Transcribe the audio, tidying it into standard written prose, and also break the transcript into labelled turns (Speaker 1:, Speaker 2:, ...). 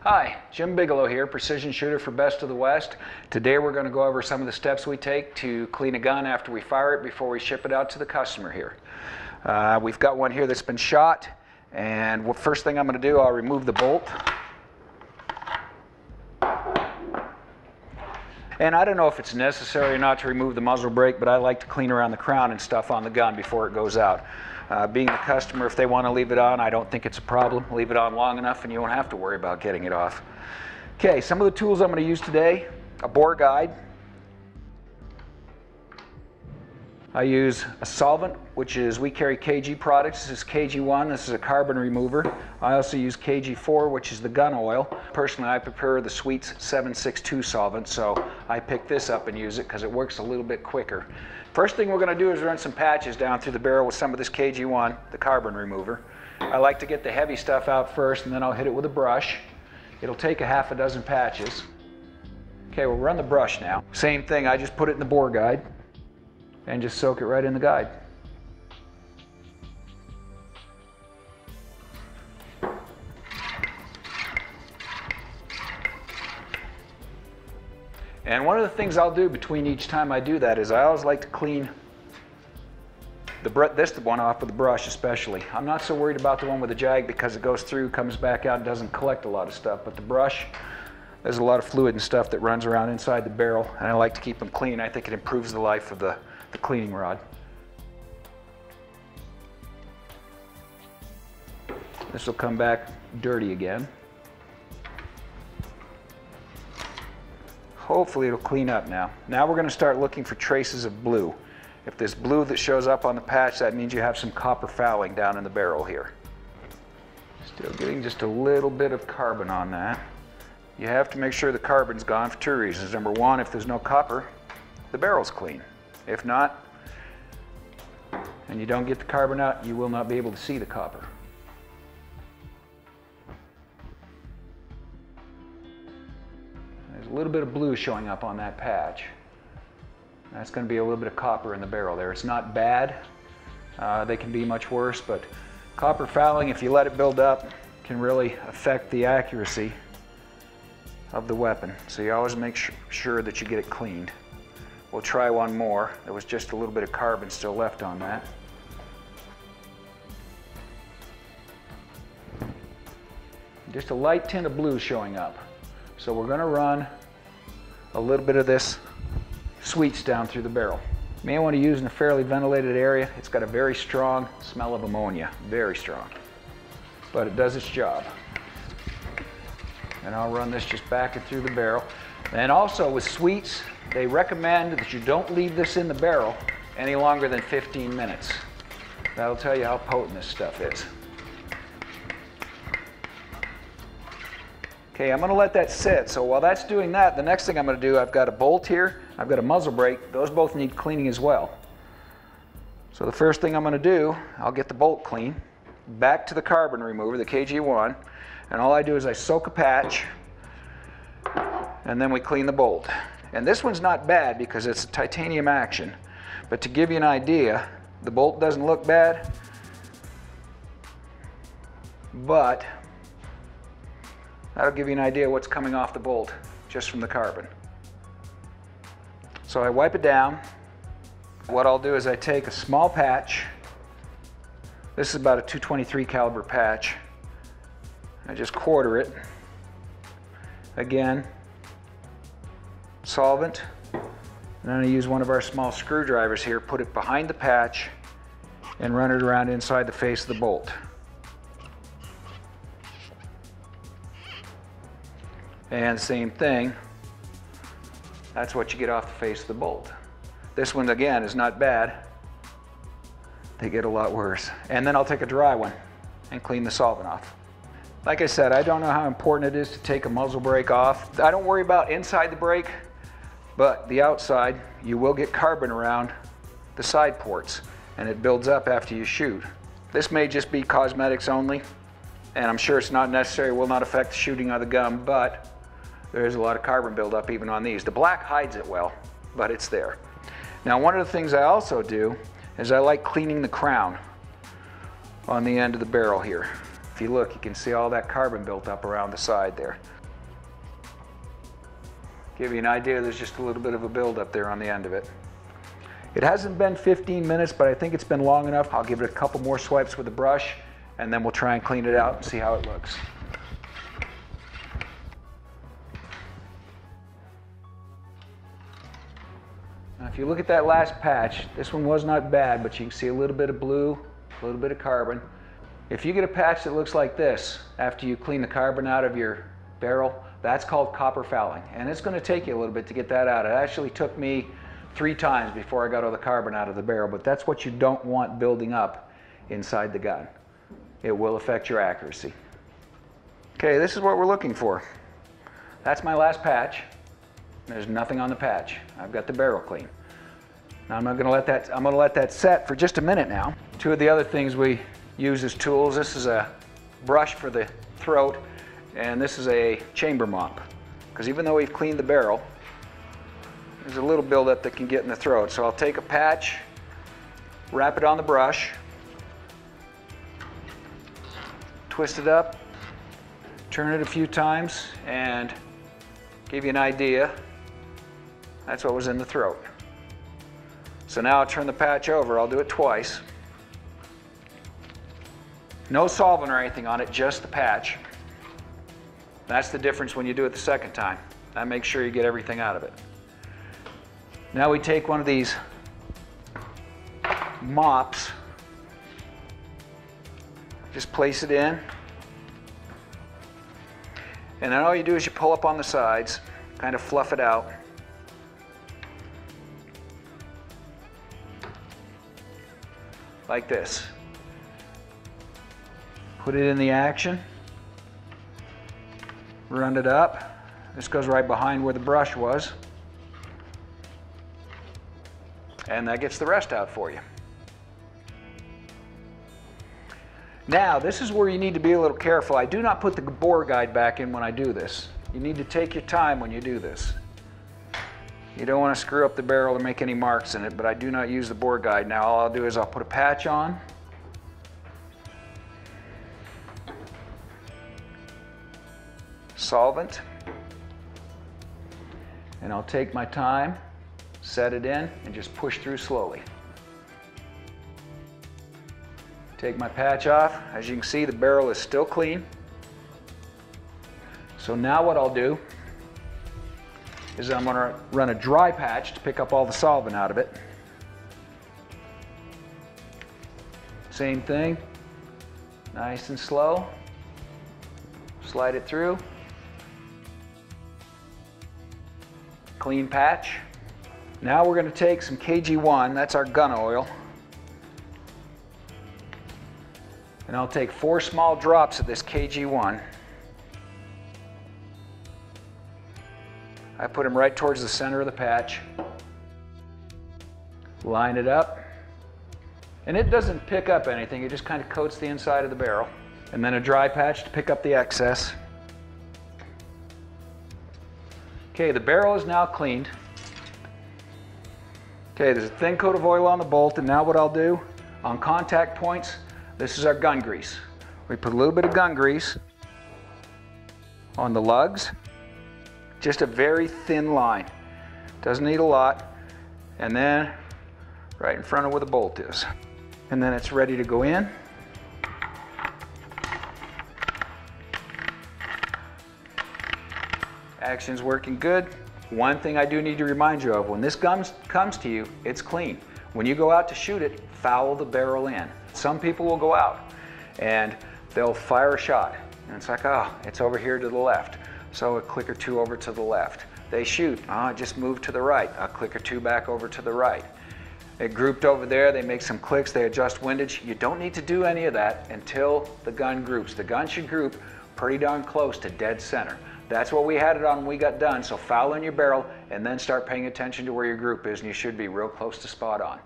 Speaker 1: Hi, Jim Bigelow here, precision shooter for Best of the West. Today we're going to go over some of the steps we take to clean a gun after we fire it before we ship it out to the customer here. We've got one here that's been shot, and first thing I'm going to do, I'll remove the bolt. And I don't know if it's necessary or not to remove the muzzle brake, but I like to clean around the crown and stuff on the gun before it goes out. Being the customer, if they want to leave it on, I don't think it's a problem. Leave it on long enough and you won't have to worry about getting it off. Okay, some of the tools I'm going to use today: a bore guide. I use a solvent, which is, we carry KG products. This is KG1, this is a carbon remover. I also use KG4, which is the gun oil. Personally, I prefer the Sweets 762 solvent, so I pick this up and use it because it works a little bit quicker. First thing we're going to do is run some patches down through the barrel with some of this KG1, the carbon remover. I like to get the heavy stuff out first, and then I'll hit it with a brush. It'll take a half a dozen patches. Okay, we'll run the brush now. Same thing, I just put it in the bore guide and just soak it right in the guide. And one of the things I'll do between each time I do that is I always like to clean this one off with the brush especially. I'm not so worried about the one with the jag because it goes through, comes back out, and doesn't collect a lot of stuff. But the brush, there's a lot of fluid and stuff that runs around inside the barrel, and I like to keep them clean. I think it improves the life of the cleaning rod. This will come back dirty again. Hopefully it'll clean up now. Now we're going to start looking for traces of blue. If there's blue that shows up on the patch, that means you have some copper fouling down in the barrel here. Still getting just a little bit of carbon on that. You have to make sure the carbon's gone for two reasons. Number one, if there's no copper, the barrel's clean. If not, and you don't get the carbon out, you will not be able to see the copper. There's a little bit of blue showing up on that patch. That's going to be a little bit of copper in the barrel there. It's not bad. They can be much worse, but copper fouling, if you let it build up, can really affect the accuracy of the weapon. So you always make sure that you get it cleaned. We'll try one more. There was just a little bit of carbon still left on that. Just a light tint of blue showing up. So we're going to run a little bit of this Sweets down through the barrel. You may want to use in a fairly ventilated area. It's got a very strong smell of ammonia, very strong, but it does its job. And I'll run this just back and through the barrel. And also with Sweets, they recommend that you don't leave this in the barrel any longer than 15 minutes. That'll tell you how potent this stuff is. Okay, I'm going to let that sit. So while that's doing that, the next thing I'm going to do, I've got a bolt here, I've got a muzzle brake. Those both need cleaning as well. So the first thing I'm going to do, I'll get the bolt clean, back to the carbon remover, the KG1, and all I do is I soak a patch, and then we clean the bolt. And this one's not bad because it's a titanium action, but to give you an idea, the bolt doesn't look bad, but that'll give you an idea what's coming off the bolt just from the carbon. So I wipe it down. What I'll do is I take a small patch. This is about a .223 caliber patch. I just quarter it. Again, solvent. And then I use one of our small screwdrivers here, put it behind the patch, and run it around inside the face of the bolt. And same thing, that's what you get off the face of the bolt. This one, again, is not bad. They get a lot worse. And then I'll take a dry one and clean the solvent off. Like I said, I don't know how important it is to take a muzzle brake off. I don't worry about inside the brake, but the outside, you will get carbon around the side ports, and it builds up after you shoot. This may just be cosmetics only, and I'm sure it's not necessary, will not affect the shooting of the gun, but there is a lot of carbon buildup even on these. The black hides it well, but it's there. Now, one of the things I also do is I like cleaning the crown on the end of the barrel here. If you look, you can see all that carbon built up around the side there. Give you an idea, there's just a little bit of a buildup there on the end of it. It hasn't been 15 minutes, but I think it's been long enough. I'll give it a couple more swipes with the brush, and then we'll try and clean it out and see how it looks. Now, if you look at that last patch, this one was not bad, but you can see a little bit of blue, a little bit of carbon. If you get a patch that looks like this after you clean the carbon out of your barrel, that's called copper fouling, and it's going to take you a little bit to get that out. It actually took me 3 times before I got all the carbon out of the barrel, but that's what you don't want building up inside the gun. It will affect your accuracy. Okay, this is what we're looking for. That's my last patch. There's nothing on the patch. I've got the barrel clean. Now I'm going to let that set for just a minute now. 2 of the other things we use as tools. This is a brush for the throat, and this is a chamber mop. Because even though we've cleaned the barrel, there's a little buildup that can get in the throat. So I'll take a patch, wrap it on the brush, twist it up, turn it a few times, and give you an idea. That's what was in the throat. So now I'll turn the patch over. I'll do it twice. No solvent or anything on it, just the patch. That's the difference when you do it the second time. That makes sure you get everything out of it. Now we take one of these mops, just place it in, and then all you do is you pull up on the sides, kind of fluff it out. Like this. Put it in the action, run it up. This goes right behind where the brush was. And that gets the rest out for you. Now, this is where you need to be a little careful. I do not put the bore guide back in when I do this. You need to take your time when you do this. You don't want to screw up the barrel or make any marks in it, but I do not use the bore guide. Now, all I'll do is I'll put a patch on. Solvent. And I'll take my time, set it in, and just push through slowly. Take my patch off. As you can see, the barrel is still clean. So now what I'll do is I'm going to run a dry patch to pick up all the solvent out of it. Same thing, nice and slow. Slide it through. Clean patch. Now we're going to take some KG1, that's our gun oil, and I'll take 4 small drops of this KG1. I put them right towards the center of the patch. Line it up, and it doesn't pick up anything, it just kind of coats the inside of the barrel. And then a dry patch to pick up the excess. Okay, the barrel is now cleaned. Okay, there's a thin coat of oil on the bolt, and now what I'll do, on contact points, this is our gun grease. We put a little bit of gun grease on the lugs, just a very thin line. Doesn't need a lot. And then right in front of where the bolt is. And then it's ready to go in. Action's working good. One thing I do need to remind you of, when this gun comes to you, it's clean. When you go out to shoot it, foul the barrel in. Some people will go out and they'll fire a shot. And it's like, oh, it's over here to the left. So a click or 2 over to the left. They shoot, oh, it just moved to the right. A click or 2 back over to the right. It grouped over there, they make some clicks, they adjust windage. You don't need to do any of that until the gun groups. The gun should group pretty darn close to dead center. That's what we had it on when we got done, so foul in your barrel and then start paying attention to where your group is, and you should be real close to spot on.